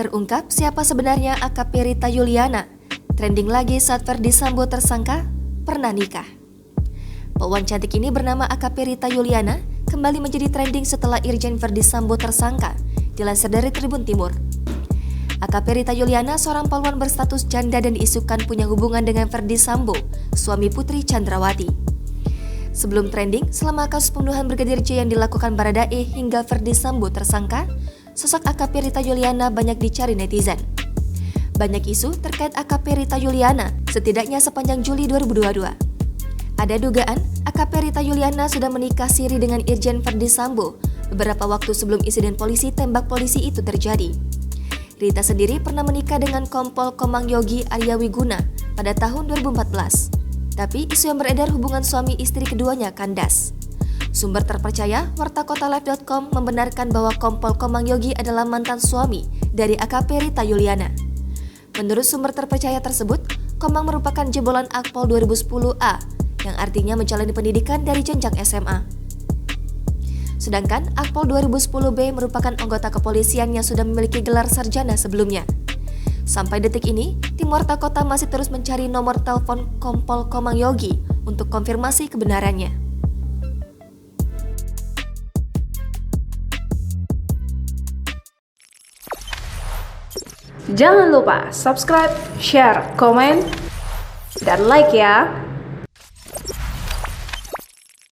Terungkap siapa sebenarnya AKP Rita Yuliana. Trending lagi saat Ferdy Sambo tersangka pernah nikah. Polwan cantik ini bernama AKP Rita Yuliana kembali menjadi trending setelah Irjen Ferdy Sambo tersangka, dilansir dari Tribun Timur. AKP Rita Yuliana seorang polwan berstatus janda dan diisukan punya hubungan dengan Ferdy Sambo, suami Putri Chandrawati. Sebelum trending, selama kasus pembunuhan Brigadir J yang dilakukan Baradae hingga Ferdy Sambo tersangka, sosok AKP Rita Yuliana banyak dicari netizen. Banyak isu terkait AKP Rita Yuliana, setidaknya sepanjang Juli 2022. Ada dugaan AKP Rita Yuliana sudah menikah siri dengan Irjen Ferdy Sambo beberapa waktu sebelum insiden polisi tembak polisi itu terjadi. Rita sendiri pernah menikah dengan Kompol Komang Yogi Arya Wiguna pada tahun 2014. Tapi isu yang beredar hubungan suami istri keduanya kandas. Sumber terpercaya, wartakotalive.com membenarkan bahwa Kompol Komang Yogi adalah mantan suami dari AKP Rita Yuliana. Menurut sumber terpercaya tersebut, Komang merupakan jebolan Akpol 2010A, yang artinya menjalani pendidikan dari jenjang SMA. Sedangkan Akpol 2010B merupakan anggota kepolisian yang sudah memiliki gelar sarjana sebelumnya. Sampai detik ini, tim Warta Kota masih terus mencari nomor telepon Kompol Komang Yogi untuk konfirmasi kebenarannya. Jangan lupa subscribe, share, komen, dan like ya!